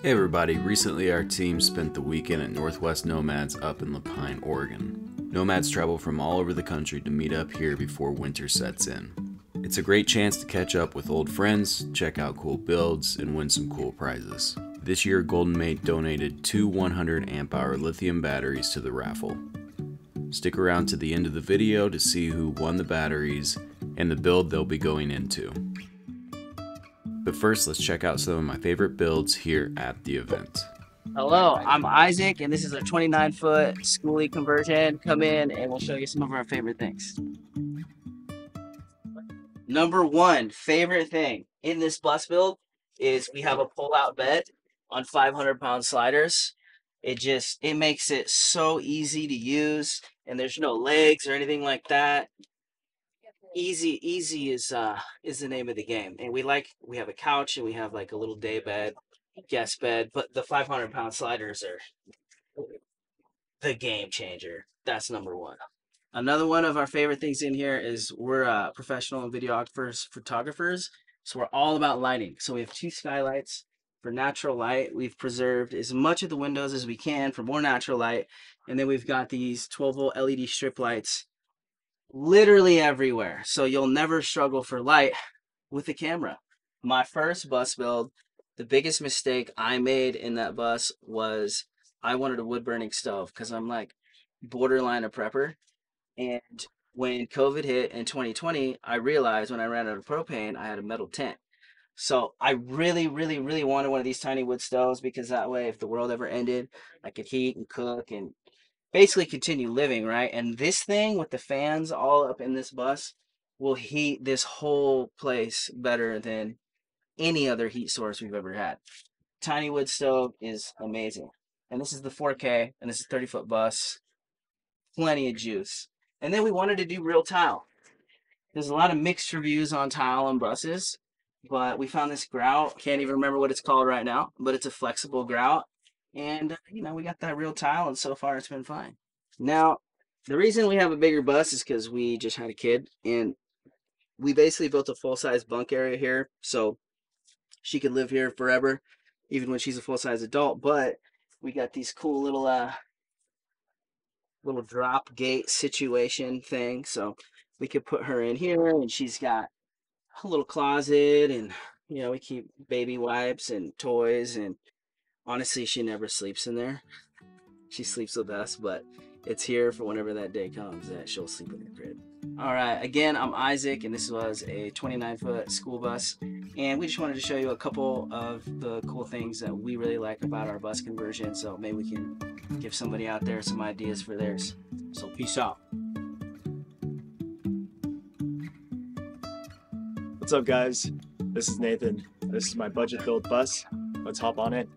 Hey everybody, recently our team spent the weekend at North West Nomads up in La Pine, Oregon. Nomads travel from all over the country to meet up here before winter sets in. It's a great chance to catch up with old friends, check out cool builds, and win some cool prizes. This year, Goldenmate donated 2 100 amp hour lithium batteries to the raffle. Stick around to the end of the video to see who won the batteries and the build they'll be going into. But first, let's check out some of my favorite builds here at the event. Hello, I'm Isaac, and this is our 29-foot Skoolie conversion. Come in, and we'll show you some of our favorite things. Number one favorite thing in this bus build is we have a pull-out bed on 500-pound sliders. It makes it so easy to use, and there's no legs or anything like that. Easy is the name of the game. And we have a couch and we have like a little day bed, guest bed, but the 500-pound sliders are the game changer. That's number one. Another one of our favorite things in here is we're professional videographers, photographers, so we're all about lighting. So we have 2 skylights for natural light. We've preserved as much of the windows as we can for more natural light, and then we've got these 12-volt LED strip lights literally everywhere, so you'll never struggle for light with the camera. My first bus build, the biggest mistake I made in that bus was I wanted a wood burning stove because I'm like borderline a prepper. And when COVID hit in 2020, I realized when I ran out of propane, I had a metal tent. So I really wanted one of these tiny wood stoves because that way, if the world ever ended, I could heat and cook and basically continue living, right? And this thing with the fans all up in this bus will heat this whole place better than any other heat source we've ever had. Tiny wood stove is amazing. And this is the 4K, and this is 30-foot bus. Plenty of juice. And then we wanted to do real tile. There's a lot of mixed reviews on tile on buses, but we found this grout. Can't even remember what it's called right now, but it's a flexible grout. And, we got that real tile, and so far it's been fine. Now, the reason we have a bigger bus is because we just had a kid, and we basically built a full-size bunk area here, so she could live here forever, even when she's a full-size adult. But we got these cool little drop gate situation thing, so we could put her in here, and she's got a little closet, and we keep baby wipes and toys, and honestly, she never sleeps in there. She sleeps with us, but it's here for whenever that day comes that she'll sleep in the crib. All right, again, I'm Isaac, and this was a 29-foot school bus, and we just wanted to show you a couple of the cool things that we really like about our bus conversion, so maybe we can give somebody out there some ideas for theirs. So peace out. What's up, guys? This is Nathan. This is my budget build bus. Let's hop on it.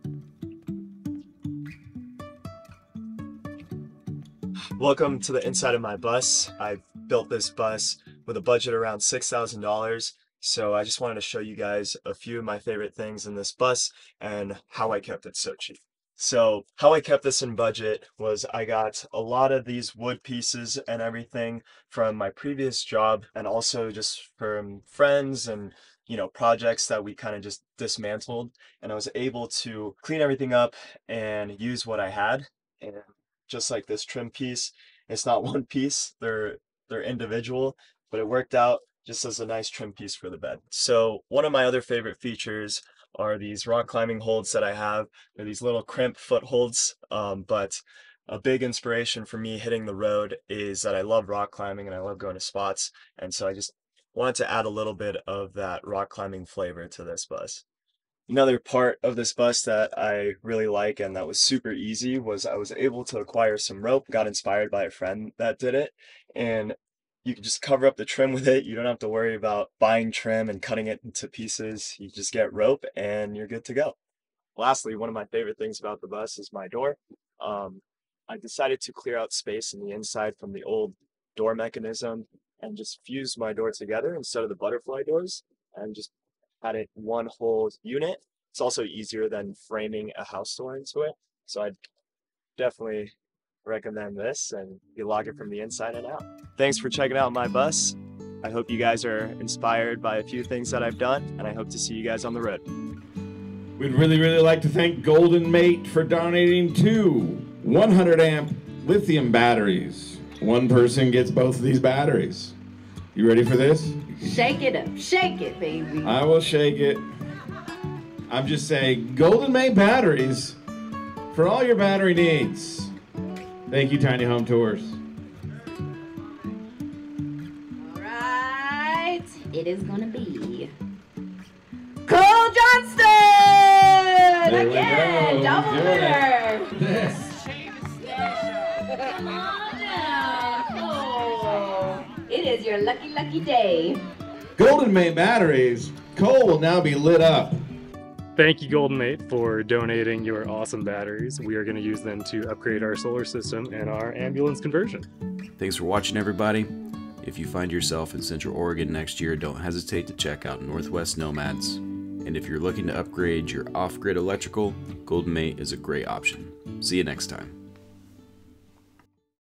Welcome to the inside of my bus. I built this bus with a budget around $6,000. So I just wanted to show you guys a few of my favorite things in this bus and how I kept it so cheap. So how I kept this in budget was I got a lot of these wood pieces and everything from my previous job, and also just from friends and projects that we kind of just dismantled, and I was able to clean everything up and use what I had. And just like this trim piece, it's not one piece, they're individual, but it worked out just as a nice trim piece for the bed. So one of my other favorite features are these rock climbing holds that I have. They're these little crimp footholds, but a big inspiration for me hitting the road is that I love rock climbing and I love going to spots, and so I just wanted to add a little bit of that rock climbing flavor to this bus. Another part of this bus that I really like and that was super easy was I was able to acquire some rope. Got inspired by a friend that did it, and you can just cover up the trim with it. You don't have to worry about buying trim and cutting it into pieces. You just get rope and you're good to go. Lastly, one of my favorite things about the bus is my door. I decided to clear out space in the inside from the old door mechanism and just fuse my door together instead of the butterfly doors, and just had it one whole unit. It's also easier than framing a house door into it. So I'd definitely recommend this, and you log it from the inside and out. Thanks for checking out my bus. I hope you guys are inspired by a few things that I've done, and I hope to see you guys on the road. We'd really like to thank Goldenmate for donating 2 100 amp lithium batteries. One person gets both of these batteries. You ready for this? Shake it up. Shake it, baby. I will shake it. I'm just saying, Goldenmate batteries for all your battery needs. Thank you, Tiny Home Tours. All right. It is going to be Cole Johnston! There we Again, go. double Good. winner. Yes. Come on down, Cole. It is your lucky day. Goldenmate batteries. Cole will now be lit up. Thank you, Goldenmate, for donating your awesome batteries. We are going to use them to upgrade our solar system and our ambulance conversion. Thanks for watching, everybody. If you find yourself in Central Oregon next year, don't hesitate to check out North West Nomads. And if you're looking to upgrade your off-grid electrical, Goldenmate is a great option. See you next time.